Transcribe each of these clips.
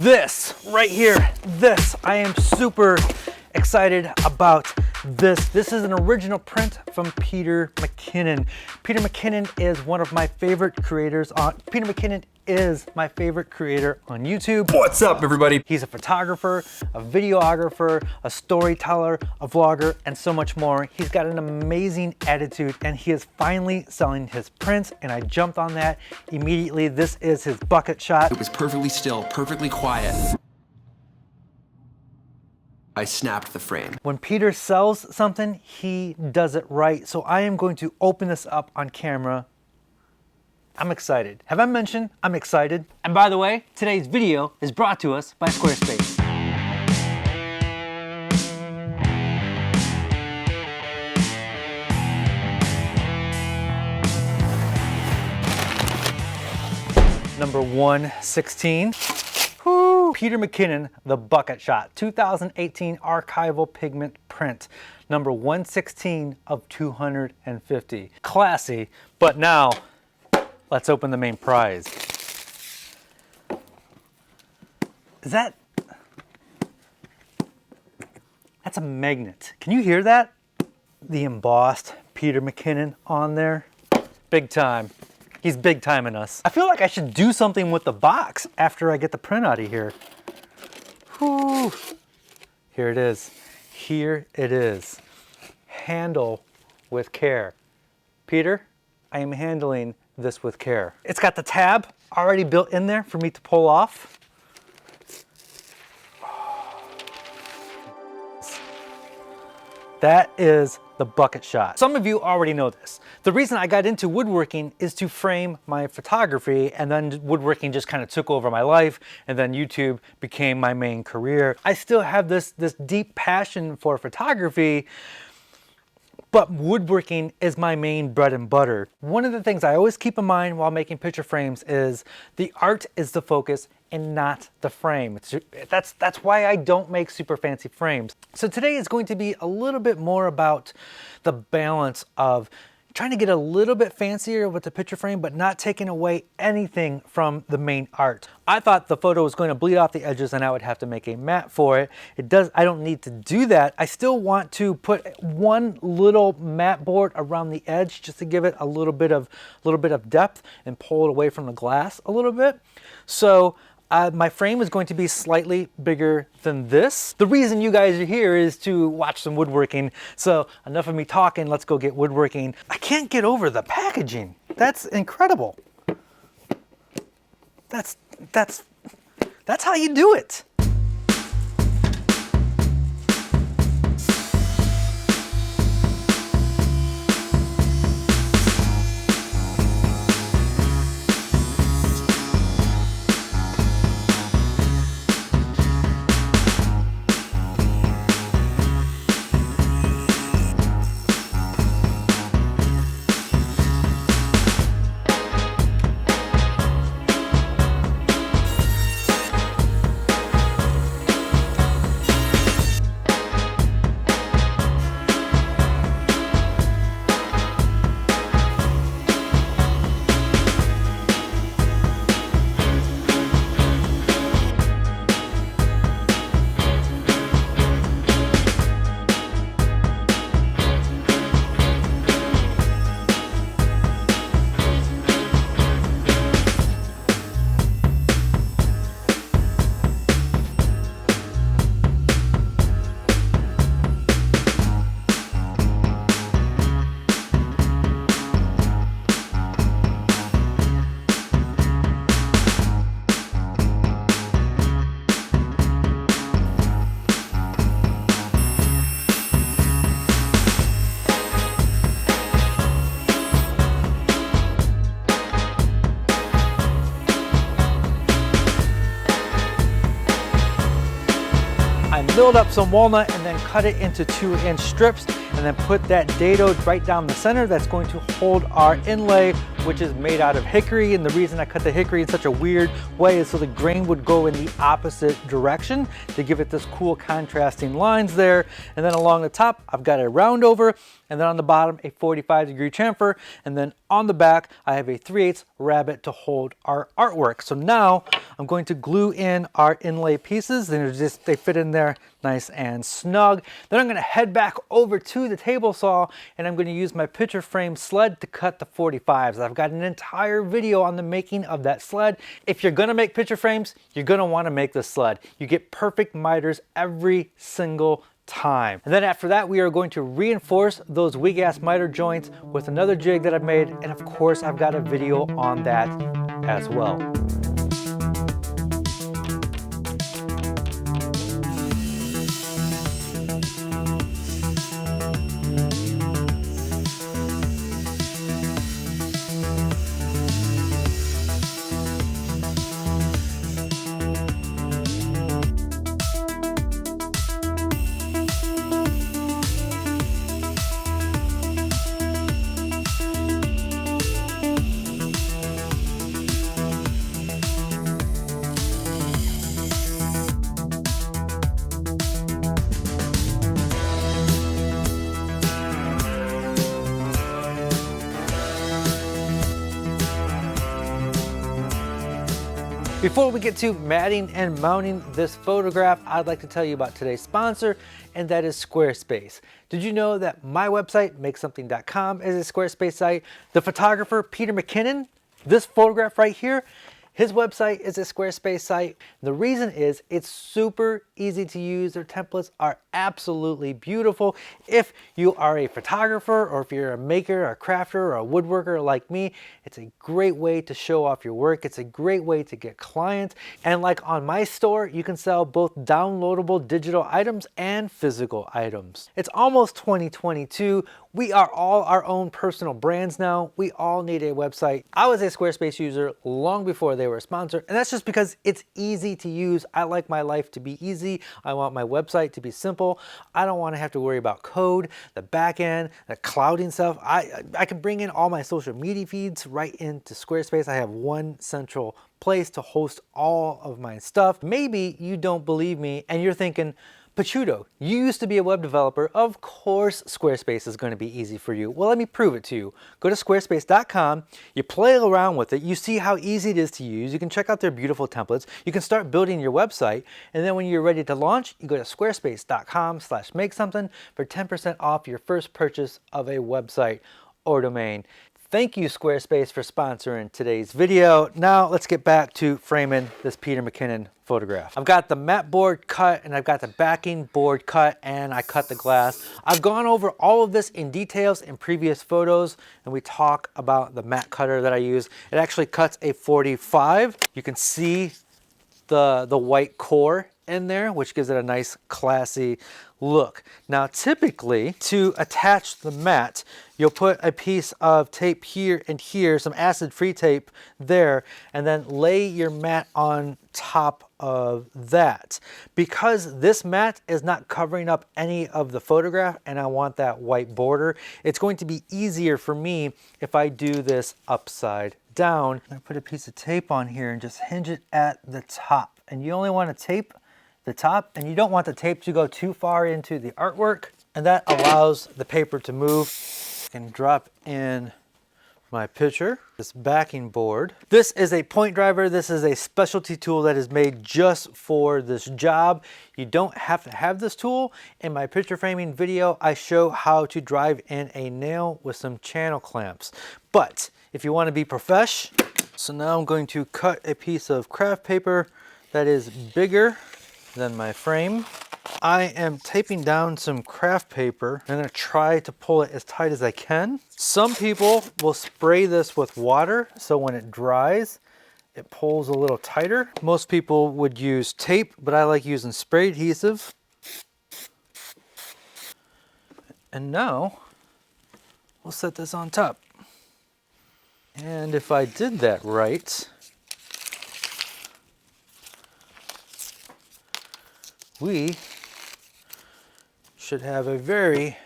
This right here, I am super excited about this. This is an original print from Peter McKinnon. Peter McKinnon is one of my favorite creators on, Peter McKinnon is my favorite creator on YouTube. What's up, everybody? He's a photographer, a videographer, a storyteller, a vlogger, and so much more. He's got an amazing attitude and he is finally selling his prints, and I jumped on that immediately. This is his bucket shot. It was perfectly still, perfectly quiet. I snapped the frame. When Peter sells something, he does it right. So I am going to open this up on camera. I'm excited. Have I mentioned I'm excited? And by the way, today's video is brought to us by Squarespace. Number 116. Woo. Peter McKinnon, the bucket shot, 2018 archival pigment print, number 116 of 250. Classy, but now let's open the main prize. Is that's a magnet. Can you hear that? The embossed Peter McKinnon on there. Big time. He's big timing us. I feel like I should do something with the box after I get the print out of here. Whew. Here it is. Here it is. Handle with care. Peter, I am handling this with care. It's got the tab already built in there for me to pull off. That is the bucket shot. Some of you already know this. The reason I got into woodworking is to frame my photography, and then woodworking just kind of took over my life, and then YouTube became my main career. I still have this deep passion for photography, but woodworking is my main bread and butter. One of the things I always keep in mind while making picture frames is the art is the focus and not the frame. That's why I don't make super fancy frames. So today is going to be a little bit more about the balance of trying to get a little bit fancier with the picture frame, but not taking away anything from the main art. I thought the photo was going to bleed off the edges and I would have to make a mat for it. I don't need to do that. I still want to put one little mat board around the edge just to give it a little bit of depth and pull it away from the glass a little bit. So my frame is going to be slightly bigger than this. The reason you guys are here is to watch some woodworking. So enough of me talking, let's go get woodworking. I can't get over the packaging. That's incredible. That's how you do it. I milled up some walnut and then cut it into 2-inch strips, and then put that dado right down the center that's going to hold our inlay, which is made out of hickory. And the reason I cut the hickory in such a weird way is so the grain would go in the opposite direction to give it this cool contrasting lines there. And then along the top, I've got a round over, and then on the bottom, a 45-degree chamfer. And then on the back, I have a 3/8 rabbet to hold our artwork. So now I'm going to glue in our inlay pieces, and they fit in there nice and snug. Then I'm going to head back over to the table saw, and I'm going to use my picture frame sled to cut the 45s. I've got an entire video on the making of that sled. If you're going to make picture frames, you're going to want to make the sled. You get perfect miters every single time. And then after that, we are going to reinforce those weak ass miter joints with another jig that I've made, and of course I've got a video on that as well. Before we get to matting and mounting this photograph, I'd like to tell you about today's sponsor, and that is Squarespace. Did you know that my website, makesomething.com, is a Squarespace site? The photographer, Peter McKinnon, this photograph right here, his website is a Squarespace site. The reason is it's super easy to use. Their templates are absolutely beautiful. If you are a photographer, or if you're a maker, or a crafter, or a woodworker like me, it's a great way to show off your work. It's a great way to get clients. And like on my store, you can sell both downloadable digital items and physical items. It's almost 2022. We are all our own personal brands now. We all need a website. I was a Squarespace user long before they were a sponsor, and that's just because it's easy to use. I like my life to be easy. I want my website to be simple. I don't want to have to worry about code, the back end, the clouding stuff. I can bring in all my social media feeds right into Squarespace. I have one central place to host all of my stuff. Maybe you don't believe me and you're thinking, Pachuto, you used to be a web developer. Of course Squarespace is going to be easy for you. Well, let me prove it to you. Go to squarespace.com, you play around with it, you see how easy it is to use, you can check out their beautiful templates, you can start building your website, and then when you're ready to launch, you go to squarespace.com/makesomething for 10% off your first purchase of a website or domain. Thank you, Squarespace, for sponsoring today's video. Now let's get back to framing this Peter McKinnon photograph. I've got the mat board cut, and I've got the backing board cut, and I cut the glass. I've gone over all of this in details in previous photos, and we talk about the mat cutter that I use. It actually cuts a 45. You can see the white core in there, which gives it a nice classy look. Now typically, to attach the mat, you'll put a piece of tape here and here, some acid-free tape there, and then lay your mat on top of that. Because this mat is not covering up any of the photograph and I want that white border, it's going to be easier for me if I do this upside down. I put a piece of tape on here and just hinge it at the top. And you only want to tape the top, and you don't want the tape to go too far into the artwork, and that allows the paper to move. I can drop in my picture, this backing board. This is a point driver. This is a specialty tool that is made just for this job. You don't have to have this tool. In my picture framing video, I show how to drive in a nail with some channel clamps. But if you want to be profesh, so now I'm going to cut a piece of craft paper that is bigger than my frame. I am taping down some craft paper. I'm going to try to pull it as tight as I can. Some people will spray this with water, so when it dries, it pulls a little tighter. Most people would use tape, but I like using spray adhesive. And now, we'll set this on top. And if I did that right, we should have a very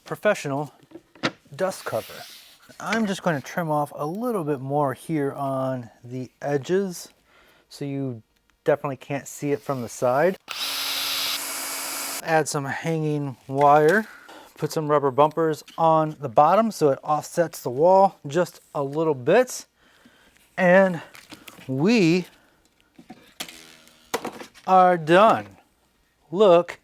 professional dust cover. I'm just going to trim off a little bit more here on the edges so you definitely can't see it from the side. Add some hanging wire. Put some rubber bumpers on the bottom so it offsets the wall just a little bit. And we are done. Look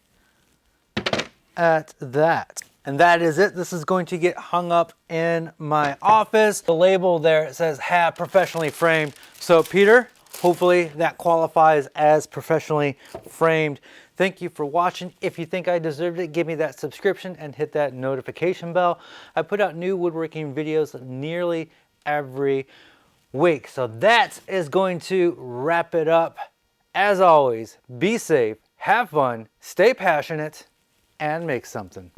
at that. And that is it. This is going to get hung up in my office. The label there, it says "Have professionally framed." So Peter, hopefully that qualifies as professionally framed. Thank you for watching. If you think I deserved it, give me that subscription and hit that notification bell. I put out new woodworking videos nearly every week. So that is going to wrap it up. As always, be safe, have fun, stay passionate, and make something.